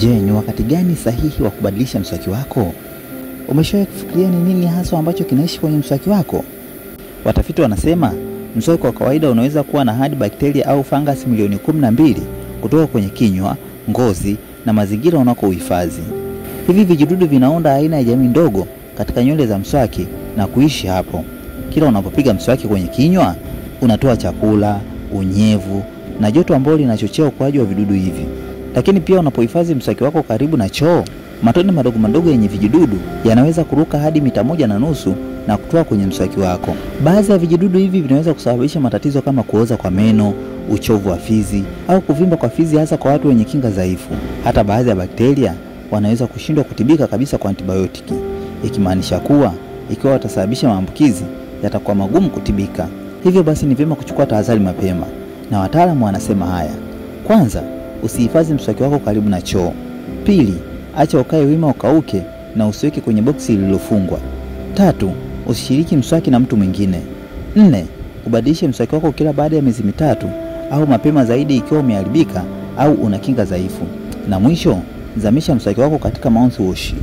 Je, ni wakati gani sahihi wa kubadilisha mswaki wako? Umeshawahi kufikiria ni nini hasa ambacho kinaishi kwenye mswaki wako? Watafiti wanasema mswaki kwa kawaida unaweza kuwa na hadi bakteria au fungus milioni 12 kutoka kwenye kinywa, ngozi na mazingira unakohifadhi. Hivi vijidudu vinaunda aina ya jamii ndogo katika nywele za mswaki na kuishi hapo. Kila unapopiga mswaki kwenye kinywa, unatoa chakula, unyevu na joto ambalo linachochea ukuaji wa vidudu hivi. Lakini pia unapohifadhi mswaki wako karibu na choo, matone madogo madogo yenye vijidudu yanaweza kuruka hadi mita 1.5 na kutoa kwenye mswaki wako. Baadhi ya vijidudu hivi vinaweza kusababisha matatizo kama kuoza kwa meno, uchovu wa fizi au kuvimba kwa fizi, hasa kwa watu wenye kinga dhaifu. Hata baadhi ya bakteria wanaweza kushindwa kutibika kabisa kwa antibiotiki, ikimaanisha kuwa ikiwa watasababisha maambukizi yatakuwa magumu kutibika. Hivyo basi ni vyema kuchukua tahadhari mapema, na wataalamu wanasema haya. Kwanza, usihifadhi mswaki wako karibu na choo. Pili, acha ukae wima ukauke na usiweke kwenye boksi lililofungwa. 3, usishiriki mswaki na mtu mwingine. 4, ubadilishe mswaki wako kila baada ya miezi 3 au mapema zaidi ikiwa umeharibika au una kinga dhaifu. Na mwisho, zamisha mswaki wako katika mouthwash.